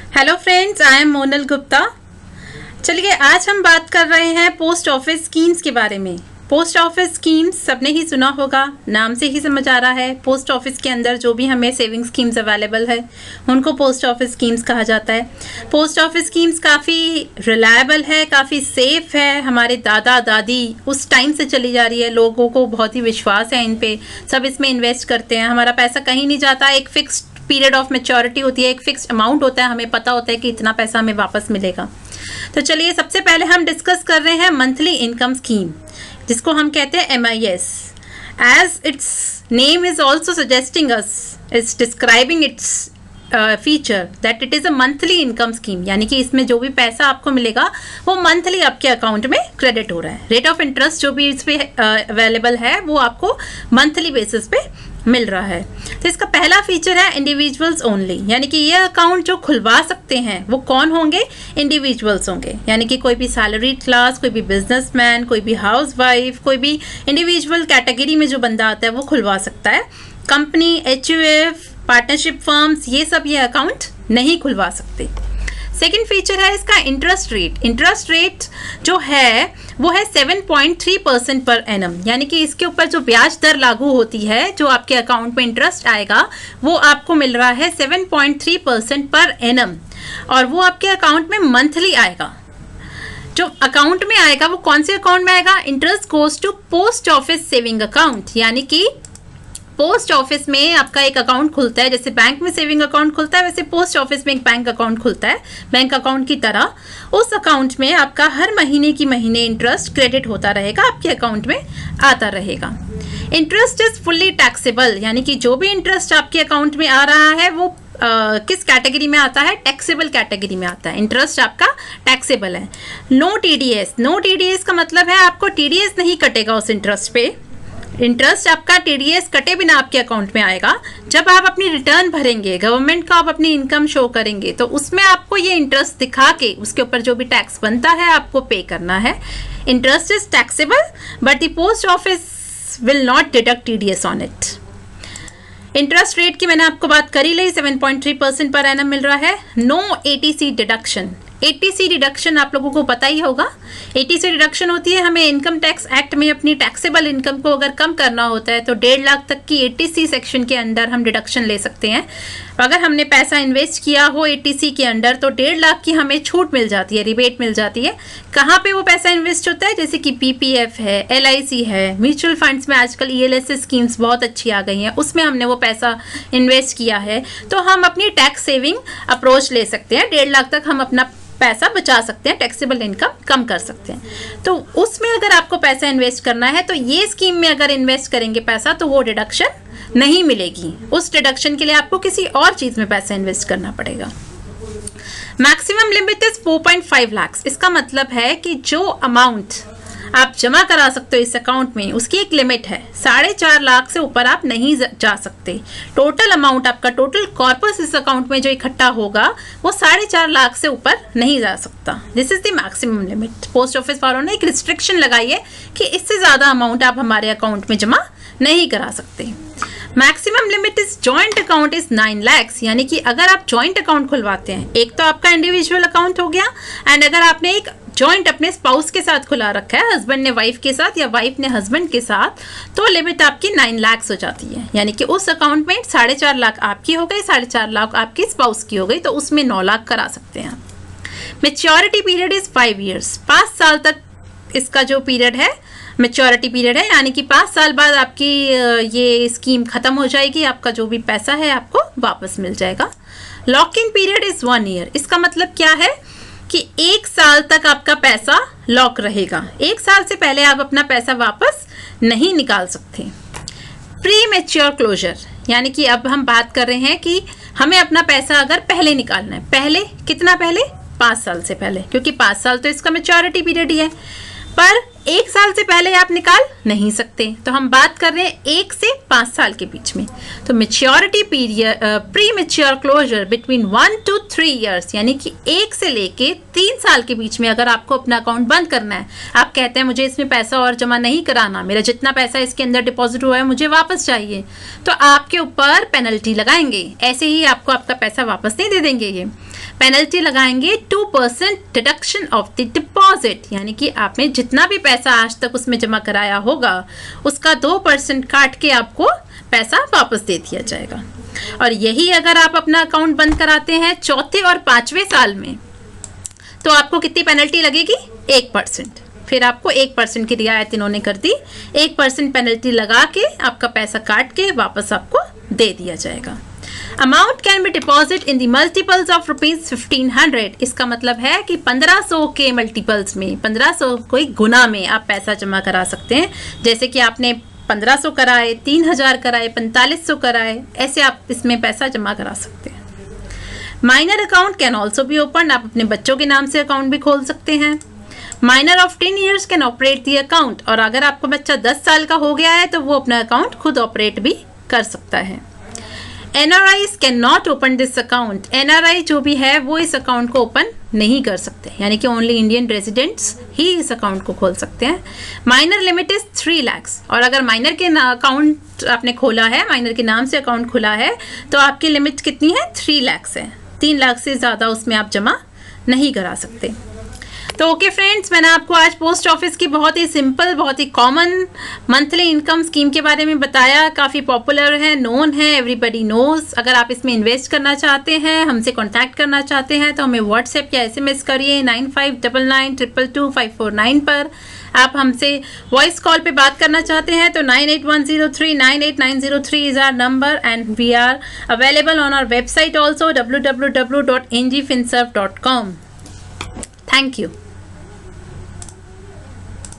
Hello friends, I am Monal Gupta. चलिए आज हम बात कर रहे हैं पोस्ट ऑफिस स्कीम्स के बारे में। पोस्ट ऑफिस स्कीम्स सबने ही सुना होगा, नाम से ही समझ आ रहा है। पोस्ट ऑफिस के अंदर जो भी हमें सेविंग स्कीम्स अवेलेबल है उनको पोस्ट ऑफिस स्कीम्स कहा जाता है। पोस्ट ऑफिस स्कीम्स काफ़ी रिलायबल है, काफ़ी सेफ है। हमारे दादा दादी उस टाइम से चली जा रही है, लोगों को बहुत ही विश्वास है इन पे, सब इसमें इन्वेस्ट करते हैं। हमारा पैसा कहीं नहीं जाता, एक फिक्स्ड पीरियड ऑफ मैच्योरिटी होती है, एक फिक्स्ड अमाउंट होता है, हमें पता होता है कि इतना पैसा हमें वापस मिलेगा। तो चलिए सबसे पहले हम डिस्कस कर रहे हैं मंथली इनकम स्कीम, जिसको हम कहते हैं MIS। As its name is also suggesting us, its describing its feature that it is a monthly income scheme, यानी कि इसमें जो भी पैसा आपको मिलेगा वो मंथली आपके अकाउंट में क्रेडिट हो रहा है। रेट ऑफ इंटरेस्ट जो भी इस पे अवेलेबल है वो आपको मंथली बेसिस पे मिल रहा है। तो इसका पहला फीचर है इंडिविजुअल्स ओनली, यानी कि ये अकाउंट जो खुलवा सकते हैं वो कौन होंगे? इंडिविजुअल्स होंगे, यानी कि कोई भी सैलरीड क्लास, कोई भी बिजनेसमैन, कोई भी हाउसवाइफ, कोई भी इंडिविजुअल कैटेगरी में जो बंदा आता है वो खुलवा सकता है। कंपनी, HUF, पार्टनरशिप फर्म्स, ये सब ये अकाउंट नहीं खुलवा सकते। सेकेंड फीचर है इसका इंटरेस्ट रेट। इंटरेस्ट रेट जो है वो है 7.3% पर एनम, यानी कि इसके ऊपर जो ब्याज दर लागू होती है, जो आपके अकाउंट में इंटरेस्ट आएगा वो आपको मिल रहा है 7.3% पर एनम, और वो आपके अकाउंट में मंथली आएगा। जो अकाउंट में आएगा वो कौन से अकाउंट में आएगा? Interest goes to post office saving account, यानी कि पोस्ट ऑफिस में आपका एक अकाउंट खुलता है, जैसे बैंक में सेविंग अकाउंट खुलता है वैसे पोस्ट ऑफिस में एक बैंक अकाउंट खुलता है, बैंक अकाउंट की तरह। उस अकाउंट में आपका हर महीने की महीने इंटरेस्ट क्रेडिट होता रहेगा, आपके अकाउंट में आता रहेगा। इंटरेस्ट इज फुल्ली टैक्सेबल, यानी कि जो भी इंटरेस्ट आपके अकाउंट में आ रहा है वो किस कैटेगरी में आता है? टैक्सेबल कैटेगरी में आता है। इंटरेस्ट आपका टैक्सेबल है। No TDS। नो TDS का मतलब है आपको TDS नहीं कटेगा उस इंटरेस्ट पे। इंटरेस्ट आपका TDS कटे बिना आपके अकाउंट में आएगा। जब आप अपनी रिटर्न भरेंगे, गवर्नमेंट को आप अपनी इनकम शो करेंगे, तो उसमें आपको ये इंटरेस्ट दिखा के उसके ऊपर जो भी टैक्स बनता है आपको पे करना है। Interest is taxable but the post office will not deduct TDS on it. Interest rate की मैंने आपको बात करी ली, 7.3% पर एनम मिल रहा है। No ATC deduction. ATC deduction आप लोगों को पता ही होगा। ATC डिडक्शन होती है, हमें इनकम टैक्स एक्ट में अपनी टैक्सेबल इनकम को अगर कम करना होता है तो 1.5 लाख तक की ATC सेक्शन के अंदर हम डिडक्शन ले सकते हैं। अगर हमने पैसा इन्वेस्ट किया हो ATC के अंदर तो 1.5 लाख की हमें छूट मिल जाती है, रिबेट मिल जाती है। कहाँ पे वो पैसा इन्वेस्ट होता है? जैसे कि PPF है, LIC है, म्यूचुअल फंड्स में आजकल ELS स्कीम्स बहुत अच्छी आ गई हैं, उसमें हमने वो पैसा इन्वेस्ट किया है तो हम अपनी टैक्स सेविंग अप्रोच ले सकते हैं। 1.5 लाख तक हम अपना पैसा बचा सकते हैं, टैक्सेबल इनकम कम कर सकते हैं। तो उसमें अगर आपको पैसा इन्वेस्ट करना है तो ये स्कीम में अगर इन्वेस्ट करेंगे पैसा तो वो डिडक्शन नहीं मिलेगी। उस डिडक्शन के लिए आपको किसी और चीज़ में पैसा इन्वेस्ट करना पड़ेगा। Maximum limit is 4.5 lakh. इसका मतलब है कि जो अमाउंट आप जमा करा सकते हो इस अकाउंट में उसकी एक लिमिट है, 4.5 लाख से ऊपर आप नहीं जा सकते। टोटल अमाउंट आपका, टोटल कॉर्पस इस अकाउंट में जो इकट्ठा होगा वो 4.5 लाख से ऊपर नहीं जा सकता। This is the maximum limit. Post office वालों ने एक रिस्ट्रिक्शन लगाई है कि इससे ज़्यादा अमाउंट आप हमारे अकाउंट में जमा नहीं करा सकते। Maximum limit is joint account is 9 lakh, यानी कि अगर आप जॉइंट अकाउंट खुलवाते हैं, एक तो आपका इंडिविजुअल अकाउंट हो गया, एंड अगर आपने एक जॉइंट अपने स्पाउस के साथ खुला रखा है, हस्बैंड ने वाइफ के साथ या वाइफ ने हस्बैंड के साथ, तो लिमिट आपकी 9 लाख हो जाती है। यानी कि उस अकाउंट में 4.5 लाख आपकी हो गई, 4.5 लाख आपकी स्पाउस की हो गई, तो उसमें 9 लाख करा सकते हैं। Maturity period is 5 years. 5 साल तक इसका जो पीरियड है मैच्योरिटी पीरियड है, यानी कि 5 साल बाद आपकी ये स्कीम खत्म हो जाएगी, आपका जो भी पैसा है आपको वापस मिल जाएगा। Lock in period is 1 year. इसका मतलब क्या है कि 1 साल तक आपका पैसा लॉक रहेगा, 1 साल से पहले आप अपना पैसा वापस नहीं निकाल सकते। प्री मैच्योर क्लोजर, यानी कि अब हम बात कर रहे हैं कि हमें अपना पैसा अगर पहले निकालना है, पहले कितना पहले? 5 साल से पहले, क्योंकि 5 साल तो इसका मैच्योरिटी पीरियड ही है, पर 1 साल से पहले आप निकाल नहीं सकते। तो हम बात कर रहे हैं 1 से 5 साल के बीच में। तो maturity period, pre mature closure between 1 to 3 years, यानी कि 1 से लेके 3 साल के बीच में अगर आपको अपना अकाउंट बंद करना है, आप कहते हैं मुझे इसमें पैसा और जमा नहीं कराना, मेरा जितना पैसा इसके अंदर डिपॉजिट हुआ है मुझे वापस चाहिए, तो आपके ऊपर पेनल्टी लगाएंगे, ऐसे ही आपको आपका पैसा वापस नहीं दे देंगे ये। पेनल्टी लगाएंगे 2% डिडक्शन ऑफ द डिपॉजिट, यानी कि आपने जितना भी पैसा आज तक उसमें जमा कराया होगा उसका 2% काट के आपको पैसा वापस दे दिया जाएगा। और यही अगर आप अपना अकाउंट बंद कराते हैं चौथे और 5वें साल में तो आपको कितनी पेनल्टी लगेगी? 1%। फिर आपको 1% की रियायत इन्होंने कर दी, 1% पेनल्टी लगा के आपका पैसा काट के वापस आपको दे दिया जाएगा। Amount can be deposit in the multiples of ₹1500। इसका मतलब है कि 1500 के मल्टीपल्स में, 1500 कोई गुना में आप पैसा जमा करा सकते हैं। जैसे कि आपने 1500 कराए, 3000 कराए, 4500 कराए, ऐसे आप इसमें पैसा जमा करा सकते हैं। Minor account can also be open, आप अपने बच्चों के नाम से अकाउंट भी खोल सकते हैं। Minor of 10 years can operate the account, और अगर आपका बच्चा 10 साल का हो गया है तो वो अपना अकाउंट खुद ऑपरेट भी कर सकता है। NRIs can not open this account, NRI जो भी है वो इस अकाउंट को ओपन नहीं कर सकते, यानी कि ओनली इंडियन रेजिडेंट्स ही इस अकाउंट को खोल सकते हैं। माइनर लिमिट इज 3 लाख, और अगर माइनर के अकाउंट आपने खोला है, माइनर के नाम से अकाउंट खुला है तो आपकी लिमिट कितनी है? 3 लाख है। 3 लाख से ज़्यादा उसमें आप जमा नहीं करा सकते। तो ओके फ्रेंड्स, मैंने आपको आज पोस्ट ऑफिस की बहुत ही सिंपल, बहुत ही कॉमन मंथली इनकम स्कीम के बारे में बताया। काफ़ी पॉपुलर है, नोन है, एवरीबडी नोज। अगर आप इसमें इन्वेस्ट करना चाहते हैं, हमसे कांटेक्ट करना चाहते हैं तो हमें व्हाट्सएप या SMS करिए 9599222549 पर। आप हमसे वॉइस कॉल पे बात करना चाहते हैं तो 9810398903 is our number, and we are available on our website also www.ngfinserv.com। Thank you.